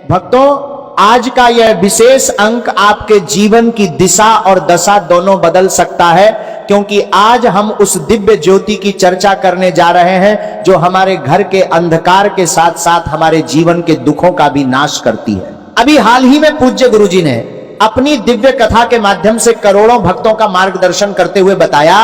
भक्तों, आज का यह विशेष अंक आपके जीवन की दिशा और दशा दोनों बदल सकता है, क्योंकि आज हम उस दिव्य ज्योति की चर्चा करने जा रहे हैं जो हमारे घर के अंधकार के साथ साथ हमारे जीवन के दुखों का भी नाश करती है। अभी हाल ही में पूज्य गुरुजी ने अपनी दिव्य कथा के माध्यम से करोड़ों भक्तों का मार्गदर्शन करते हुए बताया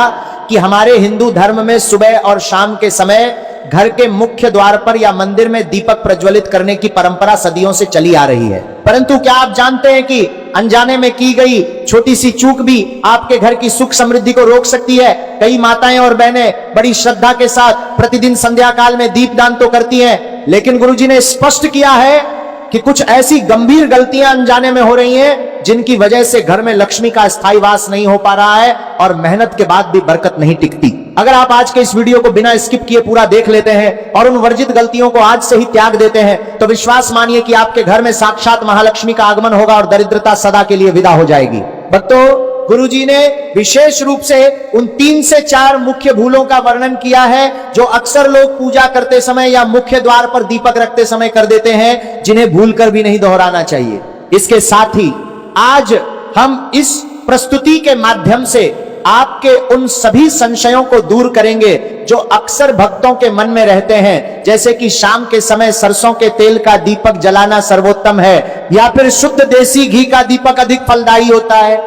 कि हमारे हिंदू धर्म में सुबह और शाम के समय घर के मुख्य द्वार पर या मंदिर में दीपक प्रज्वलित करने की परंपरा सदियों से चली आ रही है। परंतु क्या आप जानते हैं कि अनजाने में की गई छोटी सी चूक भी आपके घर की सुख समृद्धि को रोक सकती है। कई माताएं और बहनें बड़ी श्रद्धा के साथ प्रतिदिन संध्या काल में दीपदान तो करती हैं, लेकिन गुरुजी ने स्पष्ट किया है कि कुछ ऐसी गंभीर गलतियां अनजाने में हो रही हैं जिनकी वजह से घर में लक्ष्मी का स्थायी वास नहीं हो पा रहा है और मेहनत के बाद भी बरकत नहीं टिकती। अगर आप आज के इस वीडियो को बिना स्किप किए पूरा देख लेते हैं और उन वर्जित गलतियों को आज से ही त्याग देते हैं तो विश्वास मानिए कि आपके घर में साक्षात महालक्ष्मी का आगमन होगा और दरिद्रता सदा के लिए विदा हो जाएगी। भक्तों, गुरुजी ने विशेष रूप से उन 3 से 4 मुख्य भूलों का वर्णन किया है जो अक्सर लोग पूजा करते समय या मुख्य द्वार पर दीपक रखते समय कर देते हैं, जिन्हें भूलकर भी नहीं दोहराना चाहिए। इसके साथ ही आज हम इस प्रस्तुति के माध्यम से आपके उन सभी संशयों को दूर करेंगे जो अक्सर भक्तों के मन में रहते हैं, जैसे कि शाम के समय सरसों के तेल का दीपक जलाना सर्वोत्तम है या फिर शुद्ध देसी घी का दीपक अधिक फलदायी होता है।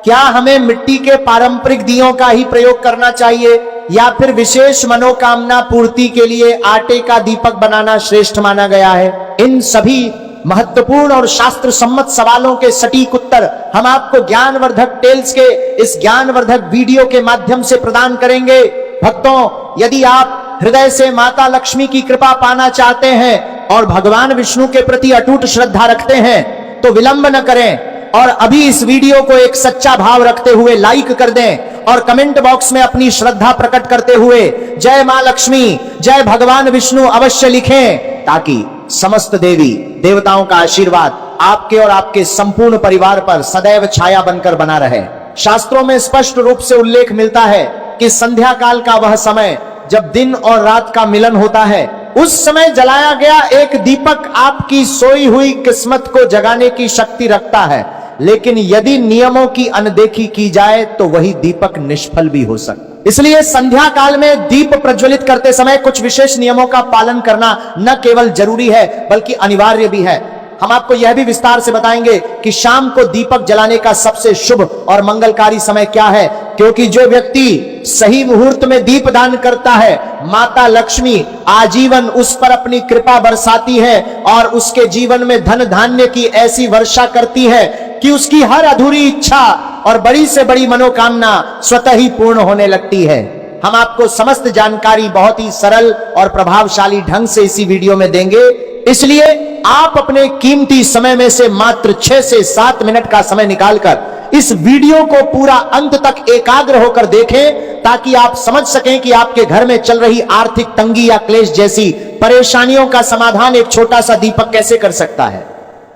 क्या हमें मिट्टी के पारंपरिक दियों का ही प्रयोग करना चाहिए या फिर विशेष मनोकामना पूर्ति के लिए आटे का दीपक बनाना श्रेष्ठ माना गया है? इन सभी महत्वपूर्ण और शास्त्र सम्मत सवालों के सटीक उत्तर हम आपको ज्ञानवर्धक टेल्स के इस ज्ञानवर्धक वीडियो के माध्यम से प्रदान करेंगे। भक्तों, यदि आप हृदय से माता लक्ष्मी की कृपा पाना चाहते हैं और भगवान विष्णु के प्रति अटूट श्रद्धा रखते हैं तो विलंब न करें और अभी इस वीडियो को एक सच्चा भाव रखते हुए लाइक कर दें और कमेंट बॉक्स में अपनी श्रद्धा प्रकट करते हुए जय मां लक्ष्मी, जय भगवान विष्णु अवश्य लिखें, ताकि समस्त देवी देवताओं का आशीर्वाद आपके और आपके संपूर्ण परिवार पर सदैव छाया बनकर बना रहे। शास्त्रों में स्पष्ट रूप से उल्लेख मिलता है कि संध्या काल का वह समय जब दिन और रात का मिलन होता है, उस समय जलाया गया एक दीपक आपकी सोई हुई किस्मत को जगाने की शक्ति रखता है, लेकिन यदि नियमों की अनदेखी की जाए तो वही दीपक निष्फल भी हो सकता है। इसलिए संध्या काल में दीप प्रज्वलित करते समय कुछ विशेष नियमों का पालन करना न केवल जरूरी है बल्कि अनिवार्य भी है। हम आपको यह भी विस्तार से बताएंगे कि शाम को दीपक जलाने का सबसे शुभ और मंगलकारी समय क्या है, क्योंकि जो व्यक्ति सही मुहूर्त में दीप दान करता है, माता लक्ष्मी आजीवन उस पर अपनी कृपा बरसाती है और उसके जीवन में धन धान्य की ऐसी वर्षा करती है कि उसकी हर अधूरी इच्छा और बड़ी से बड़ी मनोकामना स्वतः ही पूर्ण होने लगती है। हम आपको समस्त जानकारी बहुत ही सरल और प्रभावशाली ढंग से इसी वीडियो में देंगे, इसलिए आप अपने कीमती समय में से मात्र 6 से 7 मिनट का समय निकालकर इस वीडियो को पूरा अंत तक एकाग्र होकर देखें, ताकि आप समझ सकें कि आपके घर में चल रही आर्थिक तंगी या क्लेश जैसी परेशानियों का समाधान एक छोटा सा दीपक कैसे कर सकता है।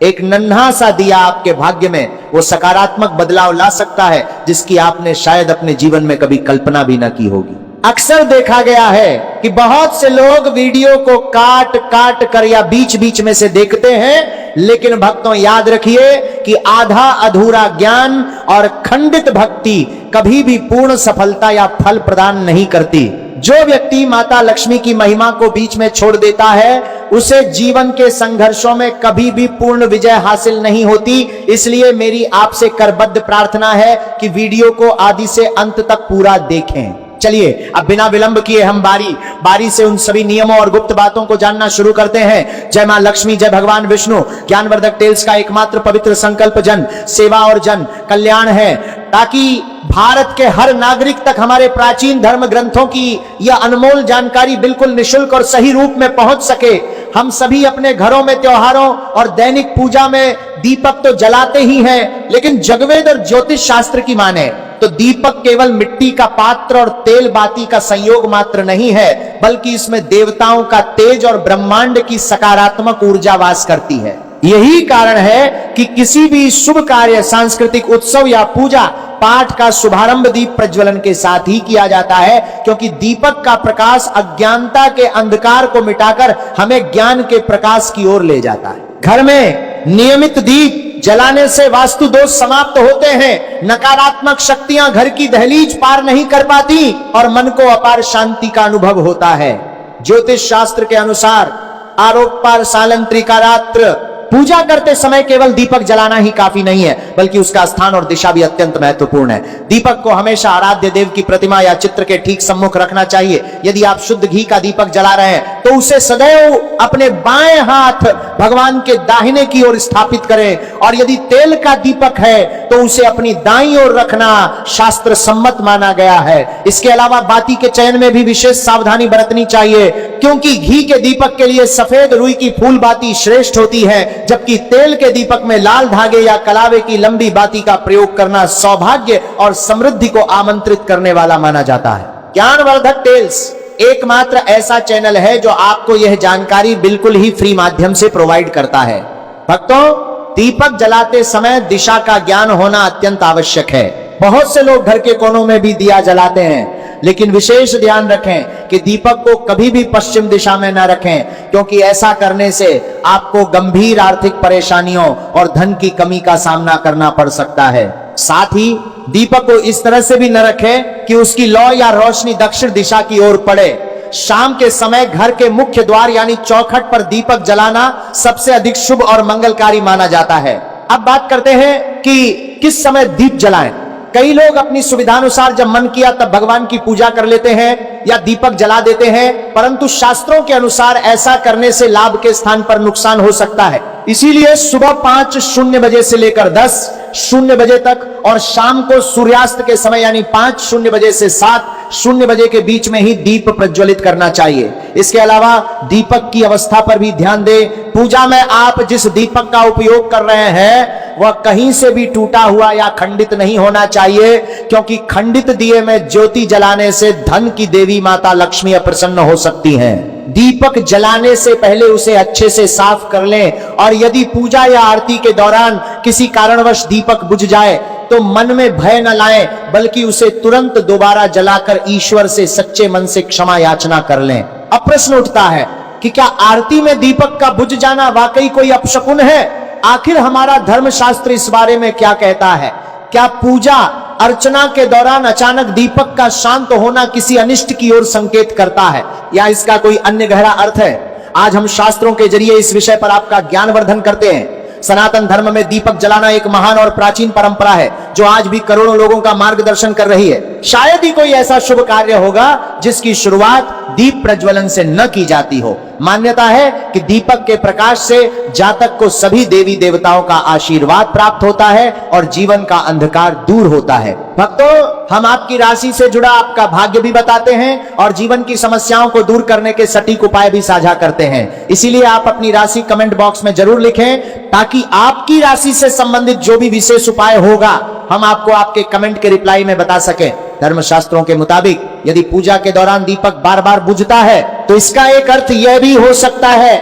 एक नन्हा सा दिया आपके भाग्य में वो सकारात्मक बदलाव ला सकता है जिसकी आपने शायद अपने जीवन में कभी कल्पना भी ना की होगी। अक्सर देखा गया है कि बहुत से लोग वीडियो को काट काट कर या बीच बीच में से देखते हैं, लेकिन भक्तों याद रखिए कि आधा अधूरा ज्ञान और खंडित भक्ति कभी भी पूर्ण सफलता या फल प्रदान नहीं करती। जो व्यक्ति माता लक्ष्मी की महिमा को बीच में छोड़ देता है उसे जीवन के संघर्षों में कभी भी पूर्ण विजय हासिल नहीं होती। इसलिए मेरी आपसे करबद्ध प्रार्थना है कि वीडियो को आदि से अंत तक पूरा देखें। चलिए अब बिना विलंब किए हम बारी से उन सभी नियमों और गुप्त बातों को जानना शुरू करते हैं। जय मां लक्ष्मी, जय भगवान विष्णु ज्ञानवर्धक टेल्स का एकमात्र पवित्र संकल्प जन सेवा और जन कल्याण है, ताकि भारत के हर नागरिक तक हमारे प्राचीन धर्म ग्रंथों की यह अनमोल जानकारी बिल्कुल निशुल्क और सही रूप में पहुंच सके। हम सभी अपने घरों में त्योहारों और दैनिक पूजा में दीपक तो जलाते ही हैं, लेकिन जगवेद और ज्योतिष शास्त्र की माने तो दीपक केवल मिट्टी का पात्र और तेल बाती का संयोग मात्र नहीं है, बल्कि इसमें देवताओं का तेज और ब्रह्मांड की सकारात्मक ऊर्जा वास करती है। यही कारण है कि किसी भी शुभ कार्य, सांस्कृतिक उत्सव या पूजा पाठ का शुभारंभ दीप प्रज्वलन के साथ ही किया जाता है, क्योंकि दीपक का प्रकाश अज्ञानता के अंधकार को मिटाकर हमें ज्ञान के प्रकाश की ओर ले जाता है। घर में नियमित दीप जलाने से वास्तु दोष समाप्त होते हैं, नकारात्मक शक्तियां घर की दहलीज पार नहीं कर पाती और मन को अपार शांति का अनुभव होता है। ज्योतिष शास्त्र के अनुसार आरोप पार सालन त्रिकारात्र पूजा करते समय केवल दीपक जलाना ही काफी नहीं है, बल्कि उसका स्थान और दिशा भी अत्यंत महत्वपूर्ण है। दीपक को हमेशा आराध्य देव की प्रतिमा या चित्र के ठीक सम्मुख रखना चाहिए। यदि आप शुद्ध घी का दीपक जला रहे हैं तो उसे सदैव अपने बाएं हाथ भगवान के दाहिने की ओर स्थापित करें, और यदि तेल का दीपक है तो उसे अपनी दाईं ओर रखना शास्त्र सम्मत माना गया है। इसके अलावा बाती के चयन में भी विशेष सावधानी बरतनी चाहिए, क्योंकि घी के दीपक के लिए सफेद रुई की फूल बाती श्रेष्ठ होती है, जबकि तेल के दीपक में लाल धागे या कलावे की लंबी बाती का प्रयोग करना सौभाग्य और समृद्धि को आमंत्रित करने वाला माना जाता है। ज्ञानवर्धक टेल्स एकमात्र ऐसा चैनल है जो आपको यह जानकारी बिल्कुल ही फ्री माध्यम से प्रोवाइड करता है। भक्तों, दीपक जलाते समय दिशा का ज्ञान होना अत्यंत आवश्यक है। बहुत से लोग घर के कोनों में भी दिया जलाते हैं, लेकिन विशेष ध्यान रखें कि दीपक को कभी भी पश्चिम दिशा में न रखें, क्योंकि ऐसा करने से आपको गंभीर आर्थिक परेशानियों और धन की कमी का सामना करना पड़ सकता है। साथ ही दीपक को इस तरह से भी न रखें कि उसकी लौ या रोशनी दक्षिण दिशा की ओर पड़े। शाम के समय घर के मुख्य द्वार यानी चौखट पर दीपक जलाना सबसे अधिक शुभ और मंगलकारी माना जाता है। अब बात करते हैं कि किस समय दीप जलाएं। कई लोग अपनी सुविधानुसार जब मन किया तब भगवान की पूजा कर लेते हैं या दीपक जला देते हैं, परंतु शास्त्रों के अनुसार ऐसा करने से लाभ के स्थान पर नुकसान हो सकता है। इसीलिए सुबह 5:00 बजे से लेकर 10:00 बजे तक और शाम को सूर्यास्त के समय यानी 5:00 बजे से 7:00 बजे के बीच में ही दीप प्रज्वलित करना चाहिए। इसके अलावा दीपक की अवस्था पर भी ध्यान दें। पूजा में आप जिस दीपक का उपयोग कर रहे हैं वह कहीं से भी टूटा हुआ या खंडित नहीं होना चाहिए, क्योंकि खंडित दिए में ज्योति जलाने से धन की देवी माता लक्ष्मी अप्रसन्न हो सकती हैं। दीपक जलाने से पहले उसे अच्छे से साफ कर लें, और यदि पूजा या आरती के दौरान किसी कारणवश दीपक बुझ जाए तो मन में भय न लाएं, बल्कि उसे तुरंत दोबारा जलाकर ईश्वर से सच्चे मन से क्षमा याचना कर लें। अब प्रश्न उठता है कि क्या आरती में दीपक का बुझ जाना वाकई कोई अपशकुन है? आखिर हमारा धर्मशास्त्र इस बारे में क्या कहता है? क्या पूजा अर्चना के दौरान अचानक दीपक का शांत होना किसी अनिष्ट की ओर संकेत करता है, या इसका कोई अन्य गहरा अर्थ है? आज हम शास्त्रों के जरिए इस विषय पर आपका ज्ञानवर्धन करते हैं। सनातन धर्म में दीपक जलाना एक महान और प्राचीन परंपरा है जो आज भी करोड़ों लोगों का मार्गदर्शन कर रही है। शायद ही कोई ऐसा शुभ कार्य होगा जिसकी शुरुआत दीप प्रज्वलन से न की जाती हो। मान्यता है कि दीपक के प्रकाश से जातक को सभी देवी देवताओं का आशीर्वाद प्राप्त होता है और जीवन का अंधकार दूर होता है। भक्तों, हम आपकी राशि से जुड़ा आपका भाग्य भी बताते हैं और जीवन की समस्याओं को दूर करने के सटीक उपाय भी साझा करते हैं। इसीलिए आप अपनी राशि कमेंट बॉक्स में जरूर लिखें, ताकि आपकी राशि से संबंधित जो भी विशेष उपाय होगा हम आपको आपके कमेंट के रिप्लाई में बता सकें। धर्मशास्त्रों के मुताबिक यदि पूजा के दौरान दीपक बार बार बुझता है तो इसका एक अर्थ यह भी हो सकता है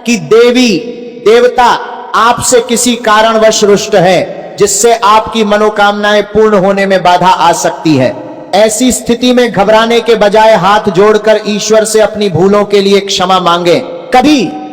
कि देवी देवता आपसे किसी कारणवश रुष्ट है, जिससे आपकी मनोकामनाएं पूर्ण होने में बाधा आ सकती है। ऐसी स्थिति में घबराने के बजाय हाथ जोड़कर ईश्वर से अपनी भूलों के लिए क्षमा मांगे।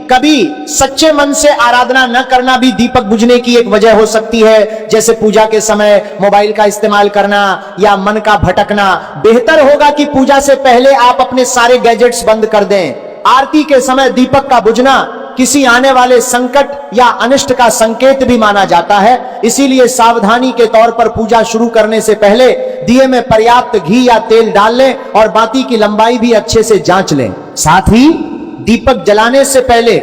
कभी सच्चे मन से आराधना न करना भी दीपक बुझने की एक वजह हो सकती है, जैसे पूजा के समय मोबाइल का इस्तेमाल करना या मन का भटकना। बेहतर होगा कि पूजा से पहले आप अपने सारे गैजेट्स बंद कर दें। आरती के समय दीपक का बुझना किसी आने वाले संकट या अनिष्ट का संकेत भी माना जाता है। इसीलिए सावधानी के तौर पर पूजा शुरू करने से पहले दिए में पर्याप्त घी या तेल डाल लें और बाती की लंबाई भी अच्छे से जांच लें। साथ ही दीपक जलाने से पहले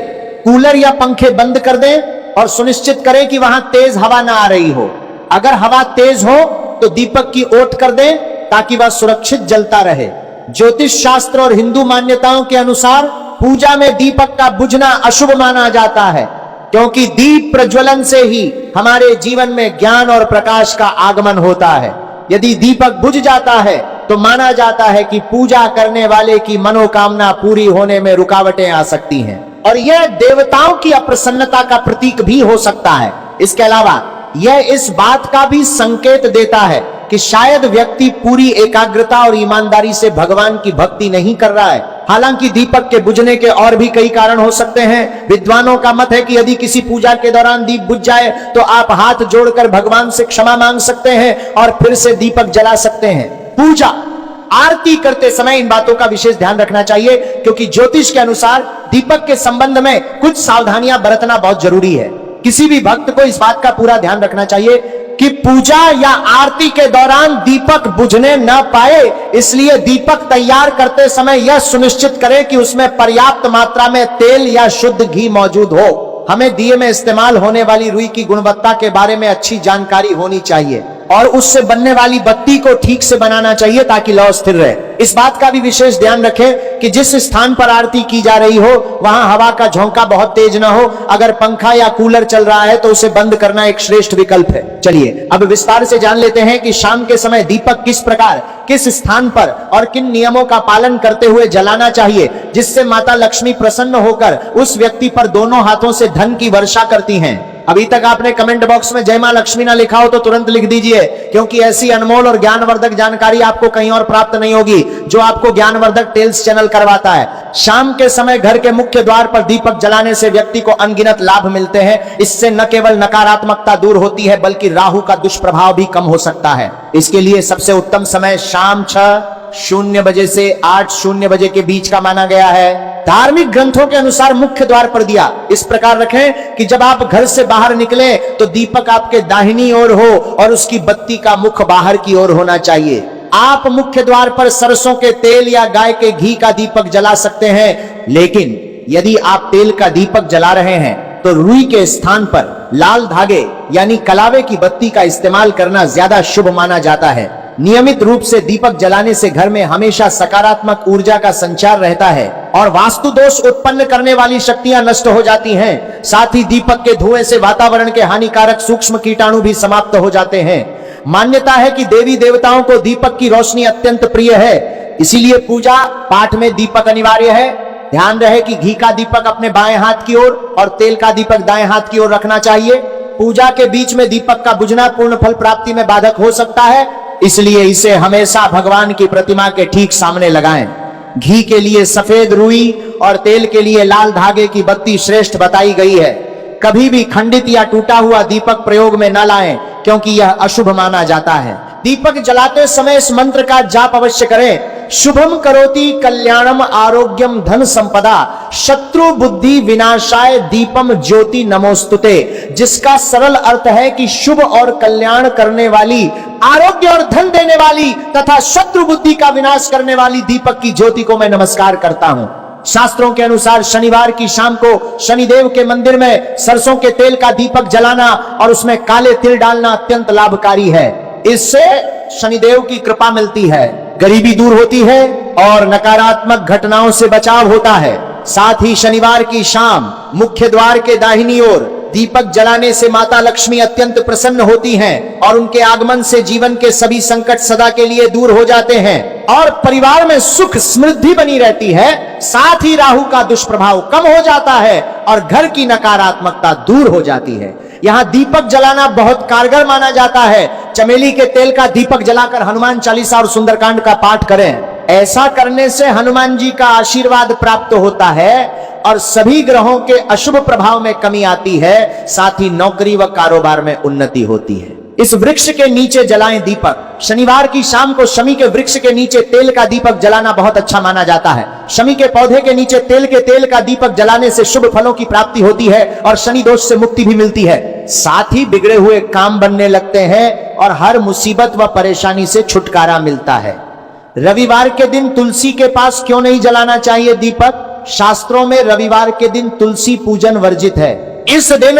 कूलर या पंखे बंद कर दें और सुनिश्चित करें कि वहां तेज हवा ना आ रही हो। अगर हवा तेज हो तो दीपक की ओट कर दें ताकि वह सुरक्षित जलता रहे। ज्योतिष शास्त्र और हिंदू मान्यताओं के अनुसार पूजा में दीपक का बुझना अशुभ माना जाता है, क्योंकि दीप प्रज्वलन से ही हमारे जीवन में ज्ञान और प्रकाश का आगमन होता है। यदि दीपक बुझ जाता है तो माना जाता है कि पूजा करने वाले की मनोकामना पूरी होने में रुकावटें आ सकती हैं, और यह देवताओं की अप्रसन्नता का प्रतीक भी हो सकता है। इसके अलावा यह इस बात का भी संकेत देता है कि शायद व्यक्ति पूरी एकाग्रता और ईमानदारी से भगवान की भक्ति नहीं कर रहा है। हालांकि दीपक के बुझने के और भी कई कारण हो सकते हैं। विद्वानों का मत है कि यदि किसी पूजा के दौरान दीप बुझ जाए तो आप हाथ जोड़कर भगवान से क्षमा मांग सकते हैं और फिर से दीपक जला सकते हैं। पूजा आरती करते समय इन बातों का विशेष ध्यान रखना चाहिए, क्योंकि ज्योतिष के अनुसार दीपक के संबंध में कुछ सावधानियां बरतना बहुत जरूरी है। किसी भी भक्त को इस बात का पूरा ध्यान रखना चाहिए कि पूजा या आरती के दौरान दीपक बुझने न पाए, इसलिए दीपक तैयार करते समय यह सुनिश्चित करें कि उसमें पर्याप्त मात्रा में तेल या शुद्ध घी मौजूद हो। हमें दिए में इस्तेमाल होने वाली रुई की गुणवत्ता के बारे में अच्छी जानकारी होनी चाहिए और उससे बनने वाली बत्ती को ठीक से बनाना चाहिए ताकि लौ स्थिर रहे। इस बात का भी विशेष ध्यान रखें कि जिस स्थान पर आरती की जा रही हो वहां हवा का झोंका बहुत तेज न हो। अगर पंखा या कूलर चल रहा है तो उसे बंद करना एक श्रेष्ठ विकल्प है। चलिए अब विस्तार से जान लेते हैं कि शाम के समय दीपक किस प्रकार, किस स्थान पर और किन नियमों का पालन करते हुए जलाना चाहिए, जिससे माता लक्ष्मी प्रसन्न होकर उस व्यक्ति पर दोनों हाथों से धन की वर्षा करती हैं। अभी तक आपने कमेंट बॉक्स में जय मां लक्ष्मी ना लिखा हो तो तुरंत लिख दीजिए, क्योंकि ऐसी अनमोल और ज्ञानवर्धक जानकारी आपको कहीं और प्राप्त नहीं होगी जो आपको ज्ञानवर्धक टेल्स चैनल करवाता है। शाम के समय घर के मुख्य द्वार पर दीपक जलाने से व्यक्ति को अनगिनत लाभ मिलते हैं। इससे न केवल नकारात्मकता दूर होती है बल्कि राहु का दुष्प्रभाव भी कम हो सकता है। इसके लिए सबसे उत्तम समय शाम 6:00 बजे से 8:00 बजे के बीच का माना गया है। धार्मिक ग्रंथों के अनुसार मुख्य द्वार पर दिया इस प्रकार रखें कि जब आप घर से बाहर निकले तो दीपक आपके दाहिनी ओर हो और उसकी बत्ती का मुख बाहर की ओर होना चाहिए। आप मुख्य द्वार पर सरसों के तेल या गाय के घी का दीपक जला सकते हैं, लेकिन यदि आप तेल का दीपक जला रहे हैं तो रुई के स्थान पर लाल धागे यानी कलावे की बत्ती का इस्तेमाल करना ज्यादा शुभ माना जाता है। नियमित रूप से दीपक जलाने से घर में हमेशा सकारात्मक ऊर्जा का संचार रहता है और वास्तु दोष उत्पन्न करने वाली शक्तियां नष्ट हो जाती हैं। साथ ही दीपक के धुएं से वातावरण के हानिकारक सूक्ष्म कीटाणु भी समाप्त हो जाते हैं। मान्यता है कि देवी देवताओं को दीपक की रोशनी अत्यंत प्रिय है, इसीलिए पूजा पाठ में दीपक अनिवार्य है। ध्यान रहे कि घी का दीपक अपने बाएं हाथ की ओर और तेल का दीपक दाएं हाथ की ओर रखना चाहिए। पूजा के बीच में दीपक का बुझना पूर्ण फल प्राप्ति में बाधक हो सकता है, इसलिए इसे हमेशा भगवान की प्रतिमा के ठीक सामने लगाएं। घी के लिए सफेद रुई और तेल के लिए लाल धागे की बत्ती श्रेष्ठ बताई गई है। कभी भी खंडित या टूटा हुआ दीपक प्रयोग में न लाएं, क्योंकि यह अशुभ माना जाता है। दीपक जलाते समय इस मंत्र का जाप अवश्य करें। शुभम करोति कल्याणम आरोग्यम धन संपदा शत्रु बुद्धि विनाशाय दीपम ज्योति नमोस्तुते, जिसका सरल अर्थ है कि शुभ और कल्याण करने वाली, आरोग्य और धन देने वाली तथा शत्रु बुद्धि का विनाश करने वाली दीपक की ज्योति को मैं नमस्कार करता हूं। शास्त्रों के अनुसार शनिवार की शाम को शनिदेव के मंदिर में सरसों के तेल का दीपक जलाना और उसमें काले तिल डालना अत्यंत लाभकारी है। इससे शनिदेव की कृपा मिलती है, गरीबी दूर होती है और नकारात्मक घटनाओं से बचाव होता है। साथ ही शनिवार की शाम मुख्य द्वार के दाहिनी ओर दीपक जलाने से माता लक्ष्मी अत्यंत प्रसन्न होती हैं और उनके आगमन से जीवन के सभी संकट सदा के लिए दूर हो जाते हैं और परिवार में सुख समृद्धि बनी रहती है। साथ ही राहु का दुष्प्रभाव कम हो जाता है और घर की नकारात्मकता दूर हो जाती है। यहाँ दीपक जलाना बहुत कारगर माना जाता है। चमेली के तेल का दीपक जलाकर हनुमान चालीसा और सुंदरकांड का पाठ करें। ऐसा करने से हनुमान जी का आशीर्वाद प्राप्त होता है और सभी ग्रहों के अशुभ प्रभाव में कमी आती है। साथ ही नौकरी व कारोबार में उन्नति होती है। इस वृक्ष के नीचे जलाएं दीपक। शनिवार की शाम को शमी के वृक्ष के नीचे तेल का दीपक जलाना बहुत अच्छा माना जाता है। शमी के पौधे के नीचे तेल का दीपक जलाने से शुभ फलों की प्राप्ति होती है और शनि दोष से मुक्ति भी मिलती है। साथ ही बिगड़े हुए काम बनने लगते हैं और हर मुसीबत व परेशानी से छुटकारा मिलता है। रविवार के दिन तुलसी के पास क्यों नहीं जलाना चाहिए दीपक? शास्त्रों में रविवार के दिन तुलसी पूजन वर्जित है। इस दिन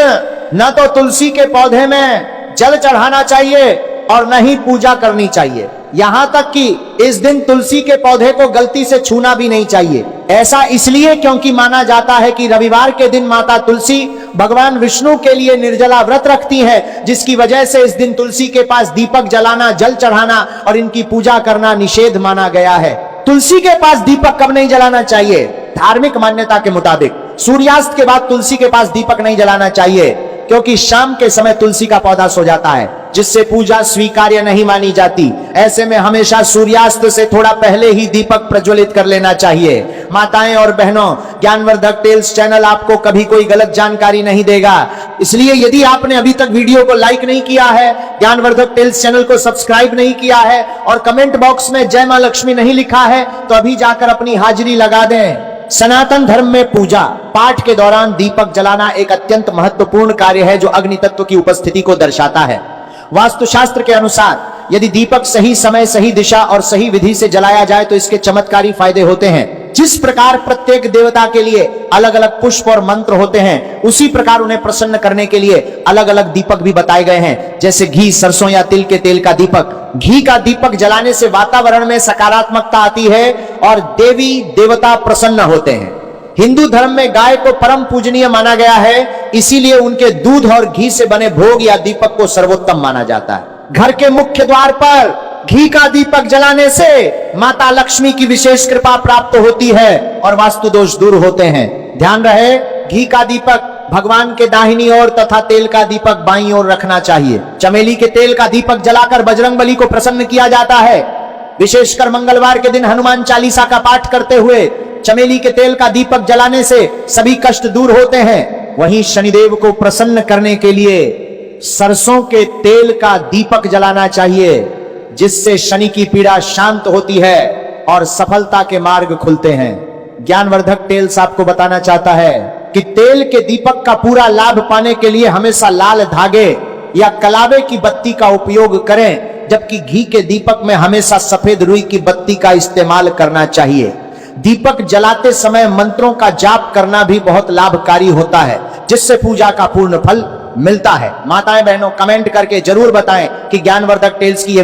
न तो तुलसी के पौधे में जल चढ़ाना चाहिए और न ही पूजा करनी चाहिए। यहां तक कि इस दिन तुलसी के पौधे को गलती से छूना भी नहीं चाहिए। ऐसा इसलिए क्योंकि माना जाता है कि रविवार के दिन माता तुलसी भगवान विष्णु के लिए निर्जला व्रत रखती है, जिसकी वजह से इस दिन तुलसी के पास दीपक जलाना, जल चढ़ाना और इनकी पूजा करना निषेध माना गया है। तुलसी के पास दीपक कब नहीं जलाना चाहिए? धार्मिक मान्यता के मुताबिक सूर्यास्त के बाद तुलसी के पास दीपक नहीं जलाना चाहिए, क्योंकि शाम के समय तुलसी का पौधा सो जाता है, जिससे पूजा स्वीकार्य नहीं मानी जाती। ऐसे में हमेशा सूर्यास्त से थोड़ा पहले ही दीपक प्रज्वलित कर लेना चाहिए। माताएं और बहनों, ज्ञानवर्धक टेल्स चैनल आपको कभी कोई गलत जानकारी नहीं देगा, इसलिए यदि आपने अभी तक वीडियो को लाइक नहीं किया है, ज्ञानवर्धक टेल्स चैनल को सब्सक्राइब नहीं किया है और कमेंट बॉक्स में जय मां लक्ष्मी नहीं लिखा है, तो अभी जाकर अपनी हाजिरी लगा दें। सनातन धर्म में पूजा पाठ के दौरान दीपक जलाना एक अत्यंत महत्वपूर्ण कार्य है, जो अग्नि तत्व की उपस्थिति को दर्शाता है। वास्तुशास्त्र के अनुसार यदि दीपक सही समय, सही दिशा और सही विधि से जलाया जाए तो इसके चमत्कारी फायदे होते हैं। जिस प्रकार प्रत्येक देवता के लिए अलग अलग पुष्प और मंत्र होते हैं, उसी प्रकार उन्हें प्रसन्न करने के लिए अलग अलग दीपक भी बताए गए हैं, जैसे घी, सरसों या तिल के तेल का दीपक। घी का दीपक जलाने से वातावरण में सकारात्मकता आती है और देवी देवता प्रसन्न होते हैं। हिंदू धर्म में गाय को परम पूजनीय माना गया है, इसीलिए उनके दूध और घी से बने भोग या दीपक को सर्वोत्तम माना जाता है। घर के मुख्य द्वार पर घी का दीपक जलाने से माता लक्ष्मी की विशेष कृपा प्राप्त होती है और वास्तु दोष दूर होते हैं। ध्यान रहे, घी का दीपक भगवान के दाहिनी ओर तथा तेल का दीपक बाईं ओर रखना चाहिए। चमेली के तेल का दीपक जलाकर बजरंगबली को प्रसन्न किया जाता है। विशेषकर मंगलवार के दिन हनुमान चालीसा का पाठ करते हुए चमेली के तेल का दीपक जलाने से सभी कष्ट दूर होते हैं। वहीं शनिदेव को प्रसन्न करने के लिए सरसों के तेल का दीपक जलाना चाहिए, जिससे शनि की पीड़ा शांत होती है और सफलता के मार्ग खुलते हैं। ज्ञानवर्धक टेल्स आपको बताना चाहता है कि तेल के दीपक का पूरा लाभ पाने के लिए हमेशा लाल धागे या कलावे की बत्ती का उपयोग करें, जबकि घी के दीपक में हमेशा सफेद रुई की बत्ती का इस्तेमाल करना चाहिए। दीपक जलाते समय मंत्रों का जाप करना भी बहुत लाभकारी होता है, जिससे पूजा का पूर्ण फल मिलता है। माताएं बहनों, कमेंट करके जरूर बताएं कि ज्ञानवर्धक टेल्स की ये